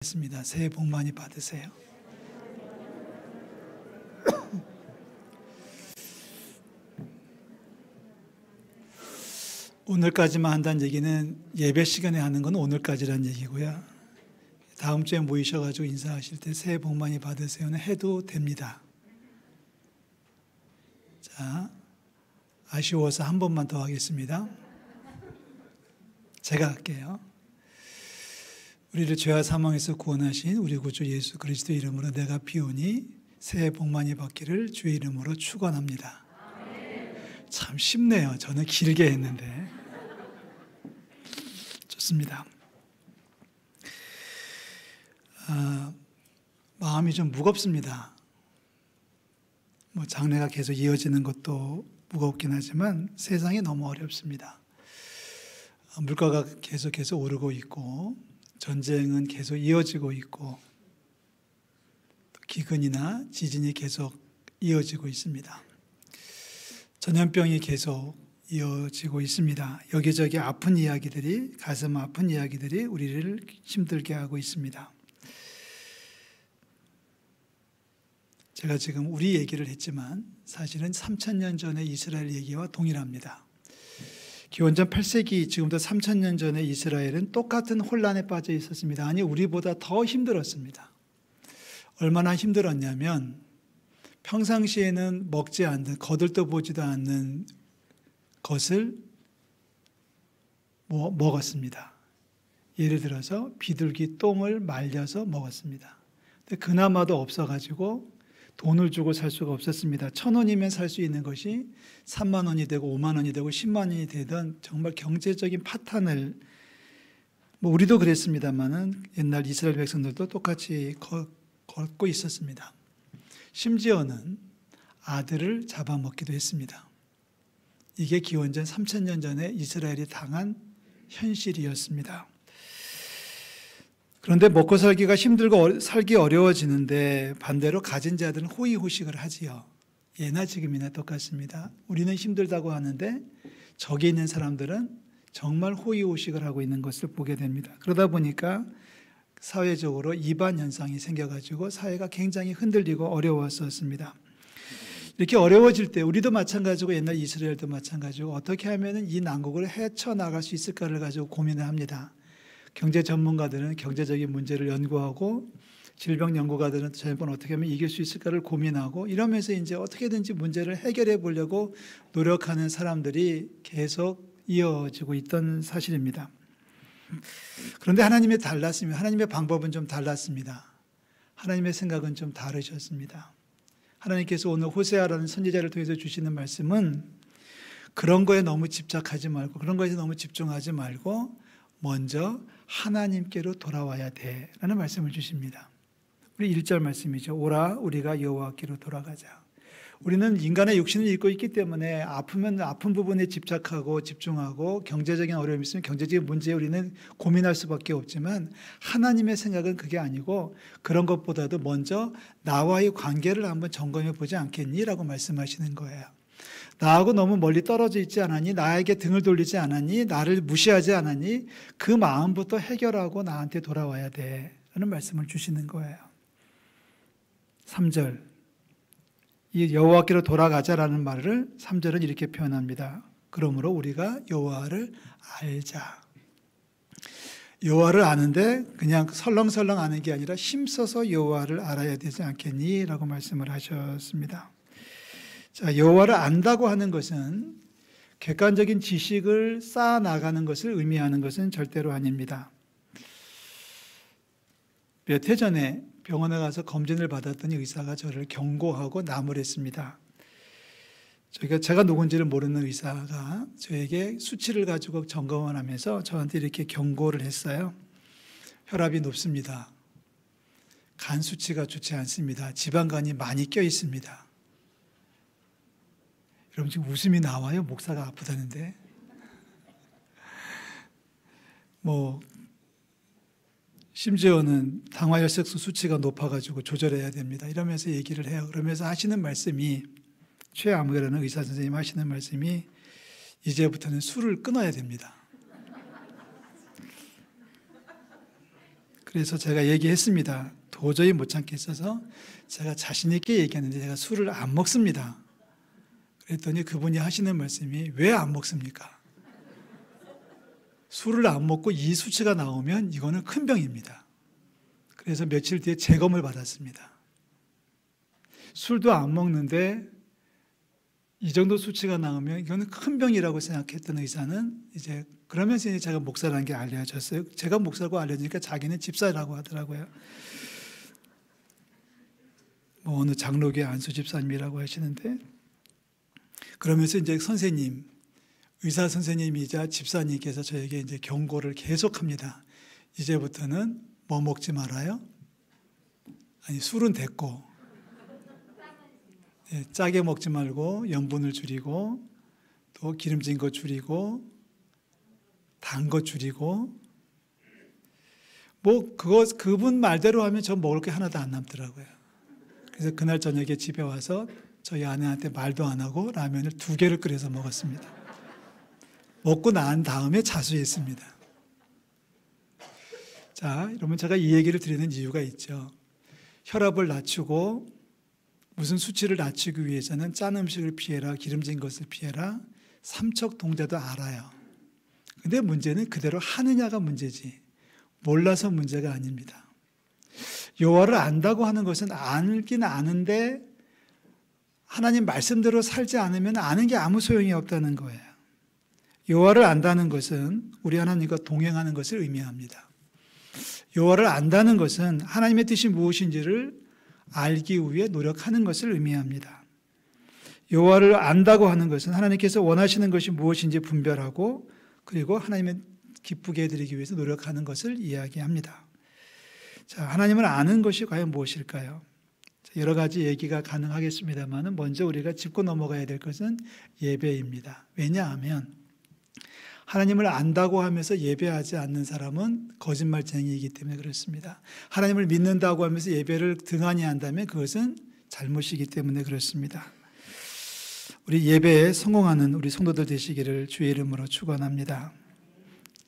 습니다. 새해 복 많이 받으세요. 오늘까지만 한다는 얘기는 예배 시간에 하는 건 오늘까지란 얘기고요. 다음 주에 모이셔가지고 인사하실 때 새해 복 많이 받으세요는 해도 됩니다. 자, 아쉬워서 한 번만 더 하겠습니다. 제가 할게요. 우리를 죄와 사망에서 구원하신 우리 구주 예수 그리스도 이름으로 내가 비오니 새해 복 많이 받기를 주의 이름으로 축원합니다. 참 쉽네요. 저는 길게 했는데. 좋습니다. 마음이 좀 무겁습니다. 장래가 계속 이어지는 것도 무겁긴 하지만 세상이 너무 어렵습니다. 물가가 계속해서 오르고 있고 전쟁은 계속 이어지고 있고 기근이나 지진이 계속 이어지고 있습니다. 전염병이 계속 이어지고 있습니다. 여기저기 아픈 이야기들이, 가슴 아픈 이야기들이 우리를 힘들게 하고 있습니다. 제가 지금 우리 얘기를 했지만 사실은 3000년 전의 이스라엘 얘기와 동일합니다. 기원전 8세기 지금부터 3000년 전의 이스라엘은 똑같은 혼란에 빠져 있었습니다. 아니, 우리보다 더 힘들었습니다. 얼마나 힘들었냐면 평상시에는 먹지 않는, 거들떠보지도 않는 것을 먹었습니다. 예를 들어서 비둘기 똥을 말려서 먹었습니다. 근데 그나마도 없어가지고 돈을 주고 살 수가 없었습니다. 1000원이면 살 수 있는 것이 3만 원이 되고 5만 원이 되고 10만 원이 되던 정말 경제적인 파탄을, 우리도 그랬습니다만은 옛날 이스라엘 백성들도 똑같이 걷고 있었습니다. 심지어는 아들을 잡아먹기도 했습니다. 이게 기원전 3000년 전에 이스라엘이 당한 현실이었습니다. 그런데 먹고 살기가 힘들고 살기 어려워지는데 반대로 가진 자들은 호의호식을 하지요. 예나 지금이나 똑같습니다. 우리는 힘들다고 하는데 저기 있는 사람들은 정말 호의호식을 하고 있는 것을 보게 됩니다. 그러다 보니까 사회적으로 이반 현상이 생겨가지고 사회가 굉장히 흔들리고 어려웠었습니다. 이렇게 어려워질 때 우리도 마찬가지고 옛날 이스라엘도 마찬가지고 어떻게 하면 이 난국을 헤쳐나갈 수 있을까를 가지고 고민을 합니다. 경제 전문가들은 경제적인 문제를 연구하고 질병 연구가들은 저번 어떻게 하면 이길 수 있을까를 고민하고 이러면서 이제 어떻게든지 문제를 해결해 보려고 노력하는 사람들이 계속 이어지고 있던 사실입니다. 그런데 하나님이 달랐습니다. 하나님의 방법은 좀 달랐습니다. 하나님의 생각은 좀 다르셨습니다. 하나님께서 오늘 호세아라는 선지자를 통해서 주시는 말씀은 그런 거에 너무 집착하지 말고 그런 거에 너무 집중하지 말고 먼저 하나님께로 돌아와야 돼라는 말씀을 주십니다. 우리 1절 말씀이죠. 오라 우리가 여호와께로 돌아가자. 우리는 인간의 육신을 입고 있기 때문에 아프면 아픈 부분에 집착하고 집중하고 경제적인 어려움이 있으면 경제적인 문제에 우리는 고민할 수밖에 없지만 하나님의 생각은 그게 아니고 그런 것보다도 먼저 나와의 관계를 한번 점검해 보지 않겠니? 라고 말씀하시는 거예요. 나하고 너무 멀리 떨어져 있지 않았니? 나에게 등을 돌리지 않았니? 나를 무시하지 않았니? 그 마음부터 해결하고 나한테 돌아와야 돼 라는 말씀을 주시는 거예요. 3절 이 여호와께로 돌아가자라는 말을 3절은 이렇게 표현합니다. 그러므로 우리가 여호와를 알자. 여호와를 아는데 그냥 설렁설렁 아는 게 아니라 힘써서 여호와를 알아야 되지 않겠니? 라고 말씀을 하셨습니다. 자, 여호와를 안다고 하는 것은 객관적인 지식을 쌓아나가는 것을 의미하는 것은 절대로 아닙니다. 몇 해 전에 병원에 가서 검진을 받았더니 의사가 저를 경고하고 나무랬습니다. 제가 누군지를 모르는 의사가 저에게 수치를 가지고 점검을 하면서 저한테 이렇게 경고를 했어요. 혈압이 높습니다. 간 수치가 좋지 않습니다. 지방간이 많이 껴 있습니다. 여러분 지금 웃음이 나와요? 목사가 아프다는데. 심지어는 당화혈색소 수치가 높아가지고 조절해야 됩니다. 이러면서 얘기를 해요. 그러면서 하시는 말씀이 최아무개라는 의사 선생님 하시는 말씀이 이제부터는 술을 끊어야 됩니다. 그래서 제가 얘기했습니다. 도저히 못 참겠어서 제가 자신 있게 얘기하는데 제가 술을 안 먹습니다. 그랬더니 그분이 하시는 말씀이 왜 안 먹습니까? 술을 안 먹고 이 수치가 나오면 이거는 큰 병입니다. 그래서 며칠 뒤에 재검을 받았습니다. 술도 안 먹는데 이 정도 수치가 나오면 이거는 큰 병이라고 생각했던 의사는 이제 그러면서 이제 제가 목사라는 게 알려졌어요. 제가 목사라고 알려지니까 자기는 집사라고 하더라고요. 뭐 어느 장로교회 안수 집사님이라고 하시는데 그러면서 이제 선생님, 의사 선생님이자 집사님께서 저에게 이제 경고를 계속합니다. 이제부터는 뭐 먹지 말아요? 아니 술은 됐고 짜게 먹지 말고 염분을 줄이고 또 기름진 거 줄이고 단 거 줄이고 뭐 그분 말대로 하면 저 먹을 게 하나도 안 남더라고요. 그래서 그날 저녁에 집에 와서 저희 아내한테 말도 안 하고 라면을 2개를 끓여서 먹었습니다. 먹고 난 다음에 자수했습니다. 자, 여러분 제가 이 얘기를 드리는 이유가 있죠. 혈압을 낮추고 무슨 수치를 낮추기 위해서는 짠 음식을 피해라, 기름진 것을 피해라, 삼척동자도 알아요. 근데 문제는 그대로 하느냐가 문제지 몰라서 문제가 아닙니다. 여호와를 안다고 하는 것은 알긴 아는데 하나님 말씀대로 살지 않으면 아는 게 아무 소용이 없다는 거예요. 여호와를 안다는 것은 우리 하나님과 동행하는 것을 의미합니다. 여호와를 안다는 것은 하나님의 뜻이 무엇인지를 알기 위해 노력하는 것을 의미합니다. 여호와를 안다고 하는 것은 하나님께서 원하시는 것이 무엇인지 분별하고 그리고 하나님을 기쁘게 해드리기 위해서 노력하는 것을 이야기합니다. 자, 하나님을 아는 것이 과연 무엇일까요? 여러 가지 얘기가 가능하겠습니다만 먼저 우리가 짚고 넘어가야 될 것은 예배입니다. 왜냐하면 하나님을 안다고 하면서 예배하지 않는 사람은 거짓말쟁이이기 때문에 그렇습니다. 하나님을 믿는다고 하면서 예배를 등한히 한다면 그것은 잘못이기 때문에 그렇습니다. 우리 예배에 성공하는 우리 성도들 되시기를 주의 이름으로 축원합니다.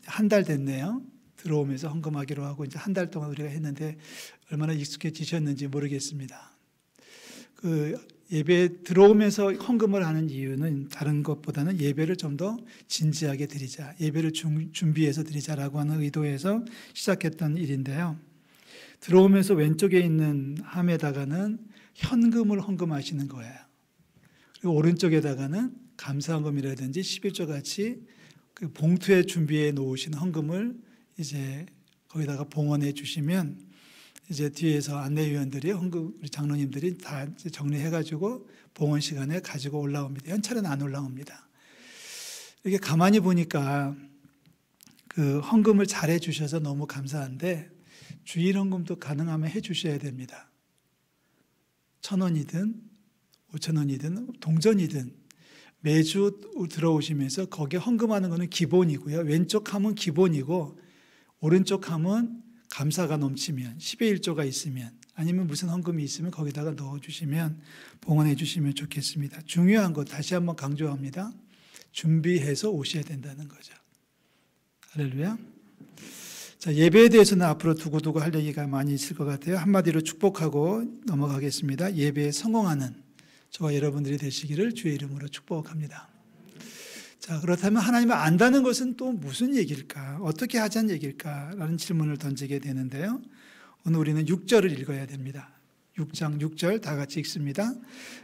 한 달 됐네요. 들어오면서 헌금하기로 하고 이제 한 달 동안 우리가 했는데 얼마나 익숙해지셨는지 모르겠습니다. 예배 들어오면서 헌금을 하는 이유는 다른 것보다는 예배를 좀 더 진지하게 드리자, 예배를 준비해서 드리자라고 하는 의도에서 시작했던 일인데요. 들어오면서 왼쪽에 있는 함에다가는 현금을 헌금하시는 거예요. 그리고 오른쪽에다가는 감사헌금이라든지 11조 같이 그 봉투에 준비해 놓으신 헌금을 이제 거기다가 봉헌해 주시면 이제 뒤에서 안내위원들이 헌금 우리 장로님들이 다 정리해가지고 봉헌 시간에 가지고 올라옵니다. 연차는 안 올라옵니다. 이렇게 가만히 보니까 그 헌금을 잘 해주셔서 너무 감사한데 주일 헌금도 가능하면 해주셔야 됩니다. 1,000원이든 5,000원이든 동전이든 매주 들어오시면서 거기에 헌금하는 것은 기본이고요. 왼쪽 함은 기본이고 오른쪽 함은 감사가 넘치면 10의 1조가 있으면 아니면 무슨 헌금이 있으면 거기다가 넣어주시면 봉헌해 주시면 좋겠습니다. 중요한 것 다시 한번 강조합니다. 준비해서 오셔야 된다는 거죠. 할렐루야. 자, 예배에 대해서는 앞으로 두고두고 할 얘기가 많이 있을 것 같아요. 한마디로 축복하고 넘어가겠습니다. 예배에 성공하는 저와 여러분들이 되시기를 주의 이름으로 축복합니다. 자, 그렇다면 하나님을 안다는 것은 또 무슨 얘기일까? 어떻게 하자는 얘기일까? 라는 질문을 던지게 되는데요. 오늘 우리는 6절을 읽어야 됩니다. 6장 6절 다 같이 읽습니다.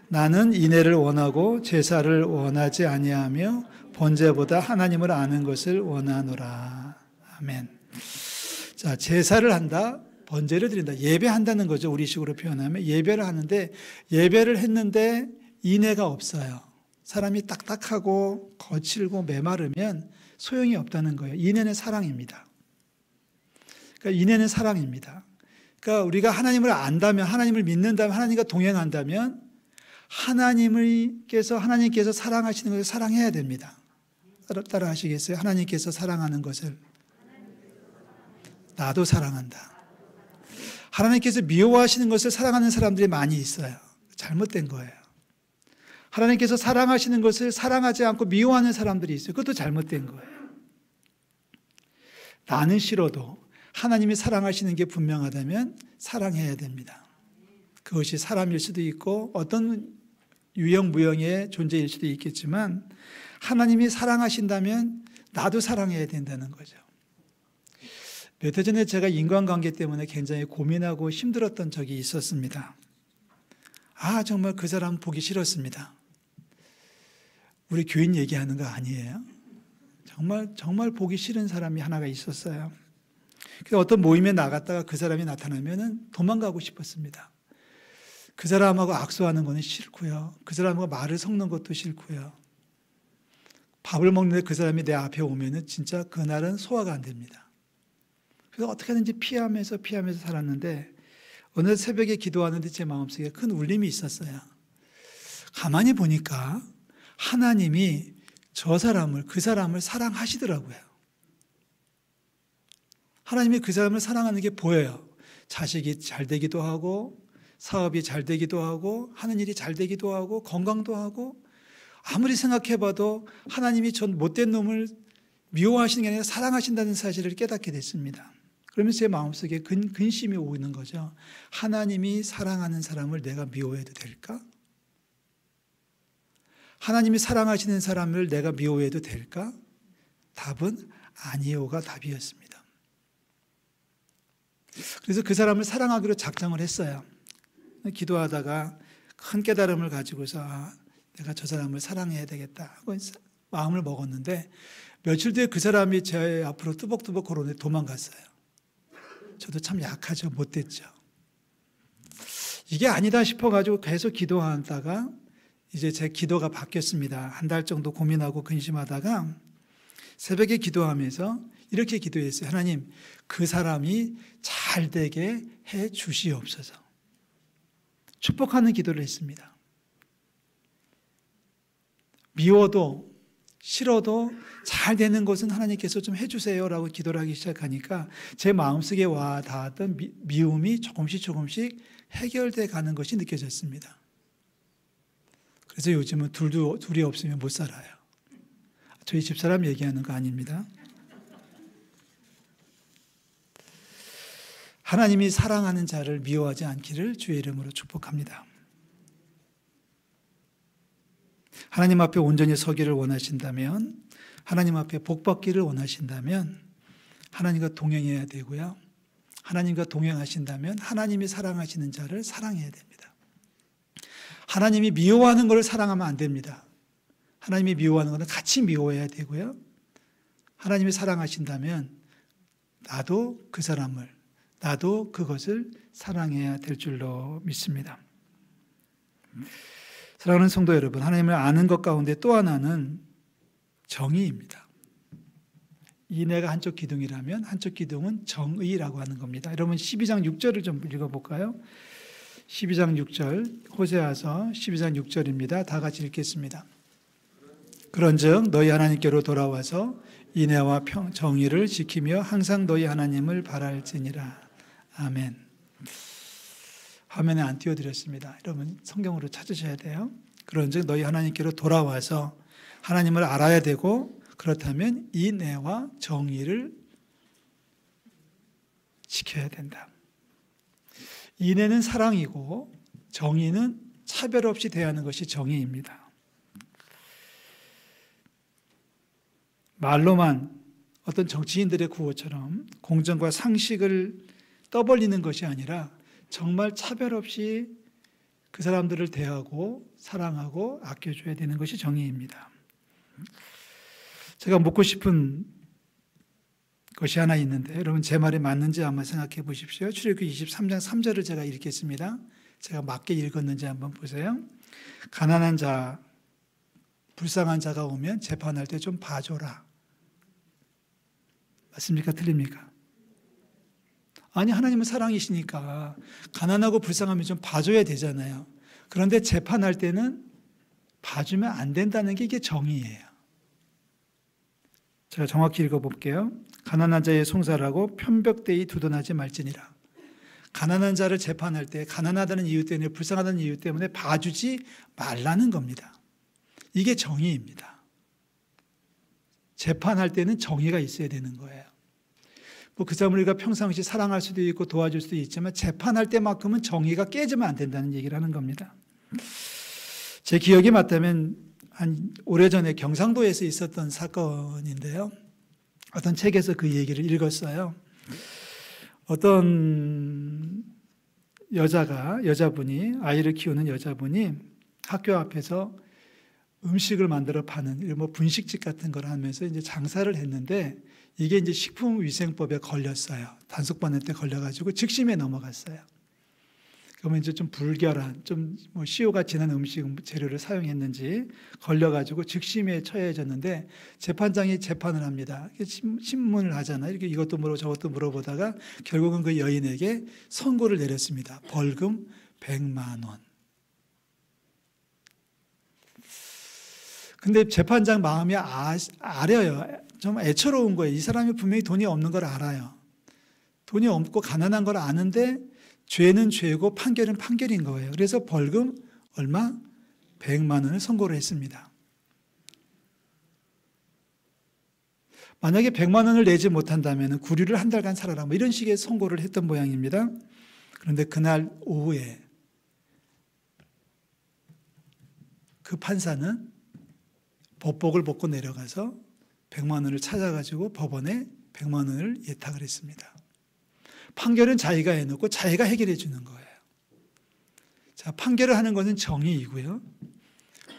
나는 인애를 원하고 제사를 원하지 아니하며 번제보다 하나님을 아는 것을 원하노라. 아멘. 자, 제사를 한다. 번제를 드린다. 예배한다는 거죠. 우리식으로 표현하면 예배를 하는데 예배를 했는데 인애가 없어요. 사람이 딱딱하고 거칠고 메마르면 소용이 없다는 거예요. 인애는 사랑입니다. 그러니까 인애는 사랑입니다. 그러니까 우리가 하나님을 안다면, 하나님을 믿는다면, 하나님과 동행한다면 하나님께서 사랑하시는 것을 사랑해야 됩니다. 따라 하시겠어요? 하나님께서 사랑하는 것을 나도 사랑한다. 하나님께서 미워하시는 것을 사랑하는 사람들이 많이 있어요. 잘못된 거예요. 하나님께서 사랑하시는 것을 사랑하지 않고 미워하는 사람들이 있어요. 그것도 잘못된 거예요. 나는 싫어도 하나님이 사랑하시는 게 분명하다면 사랑해야 됩니다. 그것이 사람일 수도 있고 어떤 유형 무형의 존재일 수도 있겠지만 하나님이 사랑하신다면 나도 사랑해야 된다는 거죠. 몇 해 전에 제가 인간관계 때문에 굉장히 고민하고 힘들었던 적이 있었습니다. 정말 그 사람 보기 싫었습니다. 우리 교인 얘기하는 거 아니에요. 정말 보기 싫은 사람이 하나가 있었어요. 그래서 어떤 모임에 나갔다가 그 사람이 나타나면 도망가고 싶었습니다. 그 사람하고 악수하는 거는 싫고요. 그 사람하고 말을 섞는 것도 싫고요. 밥을 먹는데 그 사람이 내 앞에 오면은 진짜 그날은 소화가 안 됩니다. 그래서 어떻게 하든지 피하면서 살았는데 어느 새벽에 기도하는데 제 마음속에 큰 울림이 있었어요. 가만히 보니까 하나님이 그 사람을 사랑하시더라고요. 하나님이 그 사람을 사랑하는 게 보여요. 자식이 잘 되기도 하고 사업이 잘 되기도 하고 하는 일이 잘 되기도 하고 건강도 하고 아무리 생각해봐도 하나님이 전 못된 놈을 미워하시는 게 아니라 사랑하신다는 사실을 깨닫게 됐습니다. 그러면서 제 마음속에 근심이 오는 거죠. 하나님이 사랑하는 사람을 내가 미워해도 될까? 하나님이 사랑하시는 사람을 내가 미워해도 될까? 답은 아니요가 답이었습니다. 그래서 그 사람을 사랑하기로 작정을 했어요. 기도하다가 큰 깨달음을 가지고서 내가 저 사람을 사랑해야 되겠다 하고 마음을 먹었는데 며칠 뒤에 그 사람이 제 앞으로 뚜벅뚜벅 걸어오는데 도망갔어요. 저도 참 약하죠. 못됐죠. 이게 아니다 싶어가지고 계속 기도하다가 이제 제 기도가 바뀌었습니다. 한 달 정도 고민하고 근심하다가 새벽에 기도하면서 이렇게 기도했어요. 하나님, 그 사람이 잘 되게 해 주시옵소서. 축복하는 기도를 했습니다. 미워도 싫어도 잘 되는 것은 하나님께서 좀 해주세요라고 기도를 하기 시작하니까 제 마음속에 와 닿았던 미움이 조금씩 해결돼 가는 것이 느껴졌습니다. 그래서 요즘은 둘이 없으면 못 살아요. 저희 집사람 얘기하는 거 아닙니다. 하나님이 사랑하는 자를 미워하지 않기를 주의 이름으로 축복합니다. 하나님 앞에 온전히 서기를 원하신다면, 하나님 앞에 복받기를 원하신다면 하나님과 동행해야 되고요. 하나님과 동행하신다면 하나님이 사랑하시는 자를 사랑해야 됩니다. 하나님이 미워하는 것을 사랑하면 안 됩니다. 하나님이 미워하는 것은 같이 미워해야 되고요. 하나님이 사랑하신다면 나도 그 사람을, 나도 그것을 사랑해야 될 줄로 믿습니다. 사랑하는 성도 여러분, 하나님을 아는 것 가운데 또 하나는 정의입니다. 인애가 한쪽 기둥이라면 한쪽 기둥은 정의라고 하는 겁니다. 여러분 12장 6절을 좀 읽어볼까요? 12장 6절, 호세아서 12장 6절입니다. 다 같이 읽겠습니다. 그런즉 너희 하나님께로 돌아와서 인애와 정의를 지키며 항상 너희 하나님을 바랄지니라. 아멘. 화면에 안 띄워드렸습니다. 여러분 성경으로 찾으셔야 돼요. 그런즉 너희 하나님께로 돌아와서 하나님을 알아야 되고 그렇다면 인애와 정의를 지켜야 된다. 인애는 사랑이고 정의는 차별 없이 대하는 것이 정의입니다. 말로만 어떤 정치인들의 구호처럼 공정과 상식을 떠벌리는 것이 아니라 정말 차별 없이 그 사람들을 대하고 사랑하고 아껴줘야 되는 것이 정의입니다. 제가 묻고 싶은 것이 하나 있는데 여러분 제 말이 맞는지 한번 생각해 보십시오. 출애굽기 23장 3절을 제가 읽겠습니다. 제가 맞게 읽었는지 한번 보세요. 가난한 자, 불쌍한 자가 오면 재판할 때 좀 봐줘라. 맞습니까? 틀립니까? 아니 하나님은 사랑이시니까 가난하고 불쌍하면 좀 봐줘야 되잖아요. 그런데 재판할 때는 봐주면 안 된다는 게 이게 정의예요. 제가 정확히 읽어볼게요. 가난한 자의 송사라고 편벽되이 두둔하지 말지니라. 가난한 자를 재판할 때 가난하다는 이유 때문에 불쌍하다는 이유 때문에 봐주지 말라는 겁니다. 이게 정의입니다. 재판할 때는 정의가 있어야 되는 거예요. 뭐 그 사람을 우리가 평상시 사랑할 수도 있고 도와줄 수도 있지만 재판할 때만큼은 정의가 깨지면 안 된다는 얘기를 하는 겁니다. 제 기억이 맞다면 한 오래전에 경상도에서 있었던 사건인데요. 어떤 책에서 그 얘기를 읽었어요. 어떤 여자분이, 아이를 키우는 여자분이 학교 앞에서 음식을 만들어 파는 뭐 분식집 같은 걸 하면서 이제 장사를 했는데 이게 이제 식품위생법에 걸렸어요. 단속반한테 걸려가지고 즉심에 넘어갔어요. 그러면 이제 좀 불결한, 좀 뭐 시효가 지난 음식 재료를 사용했는지 걸려가지고 즉심에 처해졌는데 재판장이 재판을 합니다. 신문을 하잖아요. 이렇게 이것도 물어보고 저것도 물어보다가 결국은 그 여인에게 선고를 내렸습니다. 벌금 100만 원. 근데 재판장 마음이 아려요. 좀 애처로운 거예요. 이 사람이 분명히 돈이 없는 걸 알아요. 돈이 없고 가난한 걸 아는데 죄는 죄고 판결은 판결인 거예요. 그래서 벌금 얼마? 100만 원을 선고를 했습니다. 만약에 100만 원을 내지 못한다면 구류를 한 달간 살아라. 뭐 이런 식의 선고를 했던 모양입니다. 그런데 그날 오후에 그 판사는 법복을 벗고 내려가서 100만 원을 찾아가지고 법원에 100만 원을 예탁을 했습니다. 판결은 자기가 해놓고 자기가 해결해 주는 거예요. 자, 판결을 하는 것은 정의이고요.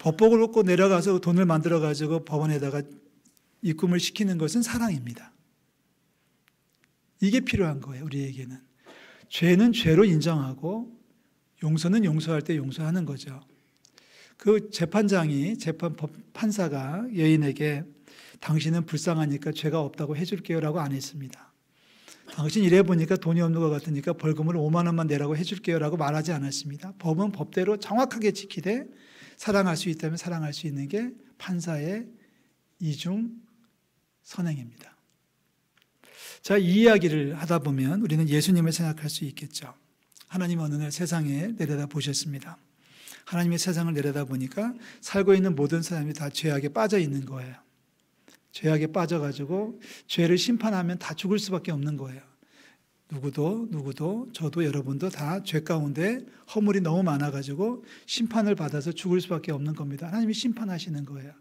법복을 벗고 내려가서 돈을 만들어가지고 법원에다가 입금을 시키는 것은 사랑입니다. 이게 필요한 거예요, 우리에게는. 죄는 죄로 인정하고 용서는 용서할 때 용서하는 거죠. 그 판사가 여인에게 당신은 불쌍하니까 죄가 없다고 해줄게요 라고 안 했습니다. 당신 이래 보니까 돈이 없는 것 같으니까 벌금을 5만 원만 내라고 해줄게요 라고 말하지 않았습니다. 법은 법대로 정확하게 지키되 사랑할 수 있다면 사랑할 수 있는 게 판사의 이중 선행입니다. 자, 이 이야기를 하다 보면 우리는 예수님을 생각할 수 있겠죠. 하나님 어느 날 세상에 내려다 보셨습니다. 하나님의 세상을 내려다 보니까 살고 있는 모든 사람이 다 죄악에 빠져 있는 거예요. 죄악에 빠져가지고 죄를 심판하면 다 죽을 수밖에 없는 거예요. 누구도 저도 여러분도 다 죄 가운데 허물이 너무 많아가지고 심판을 받아서 죽을 수밖에 없는 겁니다. 하나님이 심판하시는 거예요.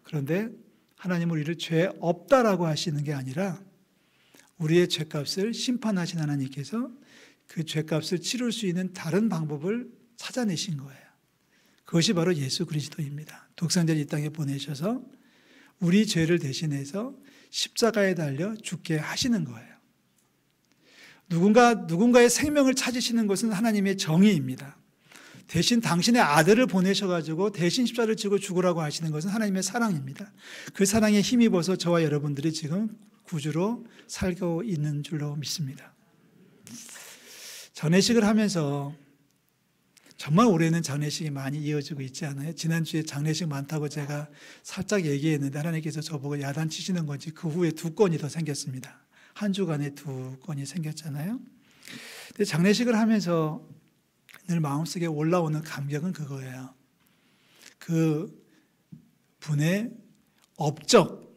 그런데 하나님은 우리를 죄 없다라고 하시는 게 아니라 우리의 죄값을 심판하신 하나님께서 그 죄값을 치룰 수 있는 다른 방법을 찾아내신 거예요. 그것이 바로 예수 그리스도입니다. 독생자를 이 땅에 보내셔서 우리 죄를 대신해서 십자가에 달려 죽게 하시는 거예요. 누군가의 생명을 찾으시는 것은 하나님의 정의입니다. 대신 당신의 아들을 보내셔가지고 대신 십자가를 지고 죽으라고 하시는 것은 하나님의 사랑입니다. 그 사랑에 힘입어서 저와 여러분들이 지금 구주로 살고 있는 줄로 믿습니다. 장례식을 하면서 정말 올해는 장례식이 많이 이어지고 있지 않아요? 지난주에 장례식 많다고 제가 살짝 얘기했는데 하나님께서 저보고 야단치시는 건지 그 후에 2건이 더 생겼습니다. 한 주간에 2건이 생겼잖아요. 근데 장례식을 하면서 늘 마음속에 올라오는 감격은 그거예요. 그 분의 업적,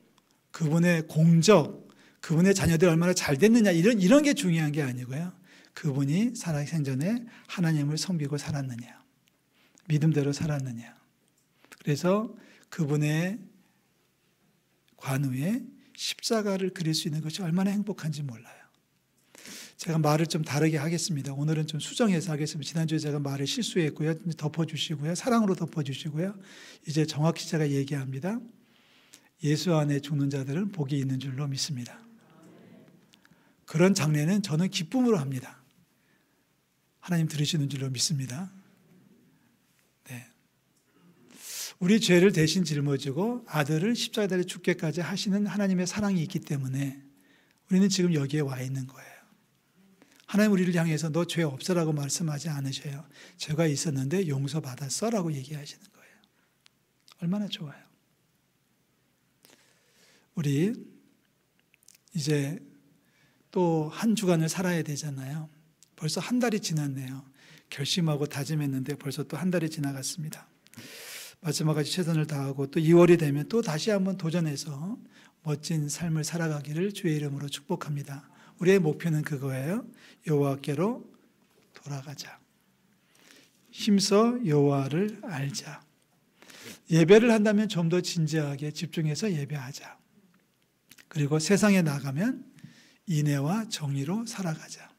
그분의 공적, 그분의 자녀들이 얼마나 잘 됐느냐 이런 게 중요한 게 아니고요. 그분이 살아생전에 하나님을 섬기고 살았느냐, 믿음대로 살았느냐. 그래서 그분의 관우에 십자가를 그릴 수 있는 것이 얼마나 행복한지 몰라요. 제가 말을 좀 다르게 하겠습니다. 오늘은 좀 수정해서 하겠습니다. 지난주에 제가 말을 실수했고요. 덮어주시고요. 사랑으로 덮어주시고요. 이제 정확히 제가 얘기합니다. 예수 안에 죽는 자들은 복이 있는 줄로 믿습니다. 그런 장례는 저는 기쁨으로 합니다. 하나님 들으시는 줄로 믿습니다. 네. 우리 죄를 대신 짊어지고 아들을 십자가에 달려 죽게까지 하시는 하나님의 사랑이 있기 때문에 우리는 지금 여기에 와 있는 거예요. 하나님 우리를 향해서 너 죄 없어라고 말씀하지 않으셔요. 죄가 있었는데 용서받았어라고 얘기하시는 거예요. 얼마나 좋아요. 우리 이제 또 한 주간을 살아야 되잖아요. 벌써 한 달이 지났네요. 결심하고 다짐했는데 벌써 또 한 달이 지나갔습니다. 마지막까지 최선을 다하고 또 2월이 되면 또 다시 한번 도전해서 멋진 삶을 살아가기를 주의 이름으로 축복합니다. 우리의 목표는 그거예요. 여호와께로 돌아가자. 힘써 여호와를 알자. 예배를 한다면 좀 더 진지하게 집중해서 예배하자. 그리고 세상에 나가면 인애와 정의로 살아가자.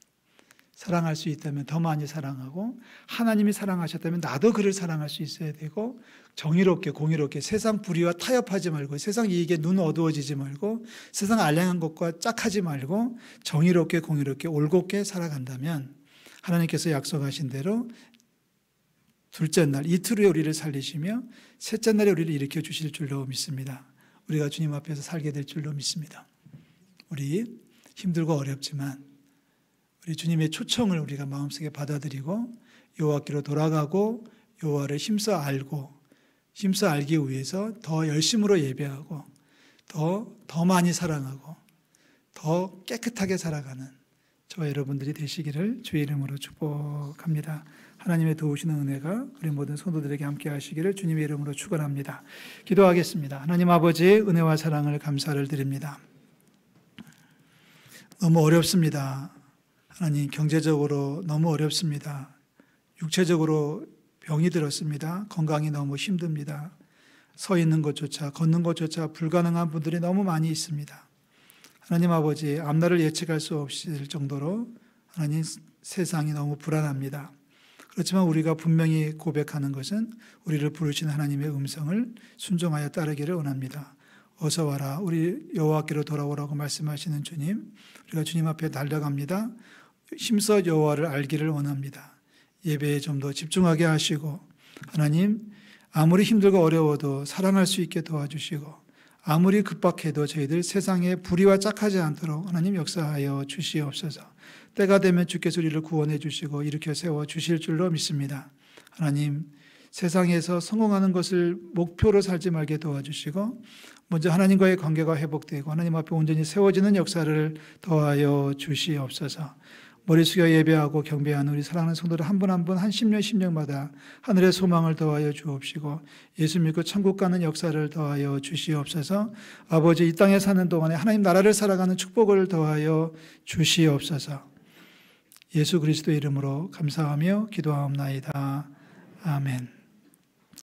사랑할 수 있다면 더 많이 사랑하고, 하나님이 사랑하셨다면 나도 그를 사랑할 수 있어야 되고, 정의롭게 공의롭게 세상 불의와 타협하지 말고, 세상 이익에 눈 어두워지지 말고, 세상 알량한 것과 짝하지 말고 정의롭게 공의롭게 올곧게 살아간다면 하나님께서 약속하신 대로 둘째 날 이틀 후에 우리를 살리시며 셋째 날에 우리를 일으켜 주실 줄로 믿습니다. 우리가 주님 앞에서 살게 될 줄로 믿습니다. 우리 힘들고 어렵지만 우리 주님의 초청을 우리가 마음속에 받아들이고 여호와께로 돌아가고 여호와를 힘써 알고 힘써 알기 위해서 더 열심으로 예배하고 더 많이 사랑하고 더 깨끗하게 살아가는 저와 여러분들이 되시기를 주의 이름으로 축복합니다. 하나님의 도우시는 은혜가 우리 모든 성도들에게 함께 하시기를 주님의 이름으로 축원합니다. 기도하겠습니다. 하나님 아버지 은혜와 사랑을 감사를 드립니다. 너무 어렵습니다. 하나님 경제적으로 너무 어렵습니다. 육체적으로 병이 들었습니다. 건강이 너무 힘듭니다. 서 있는 것조차 걷는 것조차 불가능한 분들이 너무 많이 있습니다. 하나님 아버지 앞날을 예측할 수 없을 정도로 하나님 세상이 너무 불안합니다. 그렇지만 우리가 분명히 고백하는 것은 우리를 부르신 하나님의 음성을 순종하여 따르기를 원합니다. 어서 와라 우리 여호와께로 돌아오라고 말씀하시는 주님, 우리가 주님 앞에 달려갑니다. 힘써 여호와를 알기를 원합니다. 예배에 좀 더 집중하게 하시고 하나님 아무리 힘들고 어려워도 사랑할 수 있게 도와주시고 아무리 급박해도 저희들 세상에 불의와 짝하지 않도록 하나님 역사하여 주시옵소서. 때가 되면 주께서 우리를 구원해 주시고 일으켜 세워 주실 줄로 믿습니다. 하나님 세상에서 성공하는 것을 목표로 살지 말게 도와주시고 먼저 하나님과의 관계가 회복되고 하나님 앞에 온전히 세워지는 역사를 더하여 주시옵소서. 머리 숙여 예배하고 경배하는 우리 사랑하는 성도들 한 분 한 분 한 심령마다 하늘의 소망을 더하여 주옵시고 예수 믿고 천국 가는 역사를 더하여 주시옵소서. 아버지 이 땅에 사는 동안에 하나님 나라를 살아가는 축복을 더하여 주시옵소서. 예수 그리스도의 이름으로 감사하며 기도하옵나이다. 아멘.